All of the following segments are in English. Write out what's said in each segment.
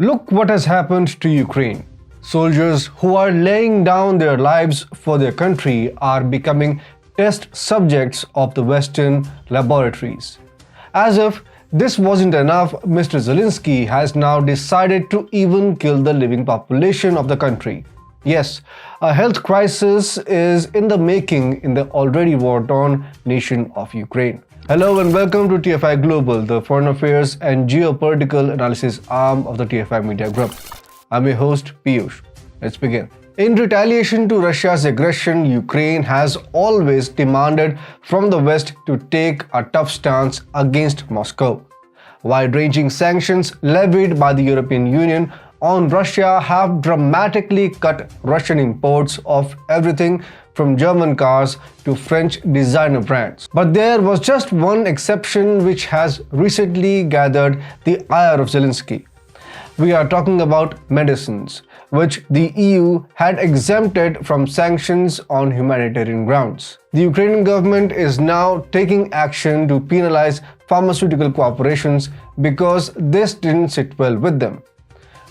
Look what has happened to Ukraine. Soldiers who are laying down their lives for their country are becoming test subjects of the Western laboratories. As if this wasn't enough, Mr. Zelensky has now decided to even kill the living population of the country. Yes, a health crisis is in the making in the already war-torn nation of Ukraine. Hello and welcome to TFI Global, the foreign affairs and geopolitical analysis arm of the TFI Media Group. I'm your host, Piyush. Let's begin. In retaliation to Russia's aggression, Ukraine has always demanded from the West to take a tough stance against Moscow. Wide-ranging sanctions levied by the European Union on Russia have dramatically cut Russian imports of everything from German cars to French designer brands. But there was just one exception which has recently gathered the ire of Zelensky. We are talking about medicines, which the EU had exempted from sanctions on humanitarian grounds. The Ukrainian government is now taking action to penalize pharmaceutical corporations because this didn't sit well with them.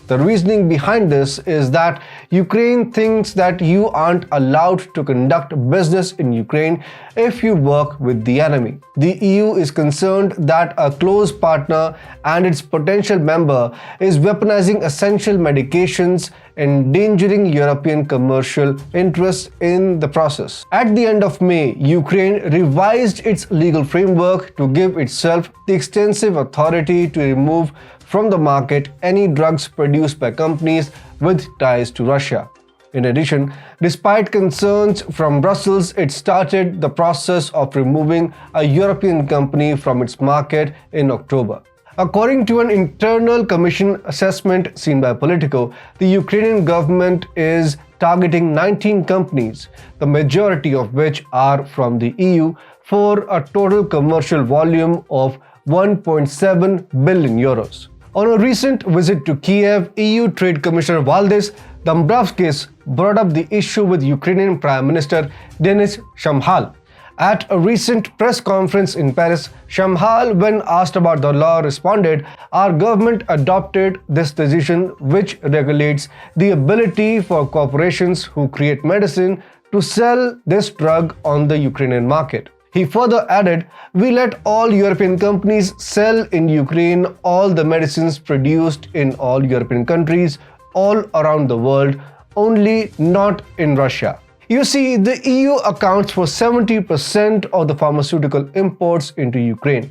The reasoning behind this is that Ukraine thinks that you aren't allowed to conduct business in Ukraine if you work with the enemy. The EU is concerned that a close partner and its potential member is weaponizing essential medications, endangering European commercial interests in the process. At the end of May, Ukraine revised its legal framework to give itself the extensive authority to remove from the market any drugs produced by companies with ties to Russia. In addition, despite concerns from Brussels, it started the process of removing a European company from its market in October. According to an internal commission assessment seen by Politico, the Ukrainian government is targeting 19 companies, the majority of which are from the EU, for a total commercial volume of 1.7 billion euros. On a recent visit to Kiev, EU Trade Commissioner Valdis Dombrovskis brought up the issue with Ukrainian Prime Minister Denis Shmyhal. At a recent press conference in Paris, Shmyhal, when asked about the law, responded, "Our government adopted this decision which regulates the ability for corporations who create medicine to sell this drug on the Ukrainian market." He further added, "We let all European companies sell in Ukraine all the medicines produced in all European countries all around the world, only not in Russia." You see, the EU accounts for 70% of the pharmaceutical imports into Ukraine.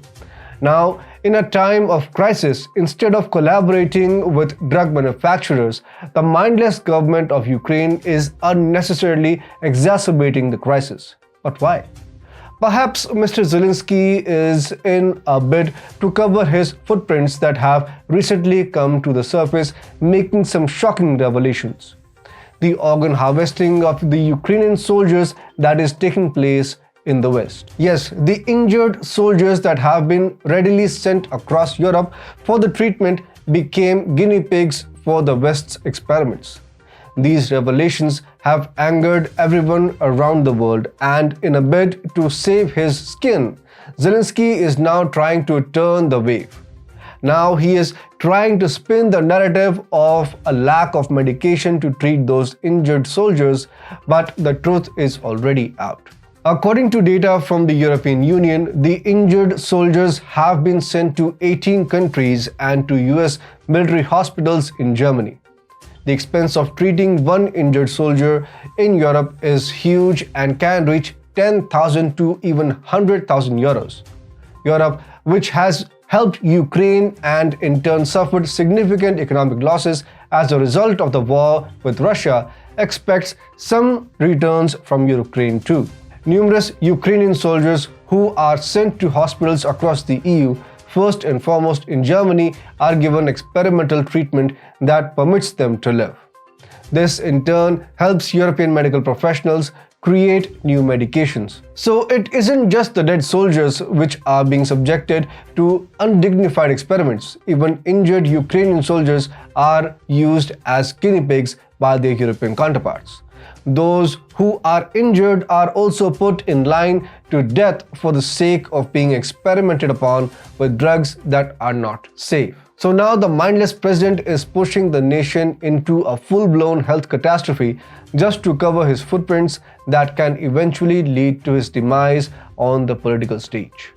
Now, in a time of crisis, instead of collaborating with drug manufacturers, the mindless government of Ukraine is unnecessarily exacerbating the crisis. But why? Perhaps Mr. Zelensky is in a bid to cover his footprints that have recently come to the surface, making some shocking revelations. The organ harvesting of the Ukrainian soldiers that is taking place in the West. Yes, the injured soldiers that have been readily sent across Europe for the treatment became guinea pigs for the West's experiments. These revelations have angered everyone around the world, and in a bid to save his skin, Zelensky is now trying to turn the wave. Now he is trying to spin the narrative of a lack of medication to treat those injured soldiers, but the truth is already out. According to data from the European Union, the injured soldiers have been sent to 18 countries and to US military hospitals in Germany. The expense of treating one injured soldier in Europe is huge and can reach 10,000 to even 100,000 euros. Europe, which has helped Ukraine and in turn suffered significant economic losses as a result of the war with Russia, expects some returns from Ukraine too. Numerous Ukrainian soldiers who are sent to hospitals across the EU, first and foremost in Germany, are given experimental treatment that permits them to live. This in turn helps European medical professionals create new medications. So it isn't just the dead soldiers which are being subjected to undignified experiments. Even injured Ukrainian soldiers are used as guinea pigs by their European counterparts. Those who are injured are also put in line to death for the sake of being experimented upon with drugs that are not safe. So now the mindless president is pushing the nation into a full-blown health catastrophe just to cover his footprints that can eventually lead to his demise on the political stage.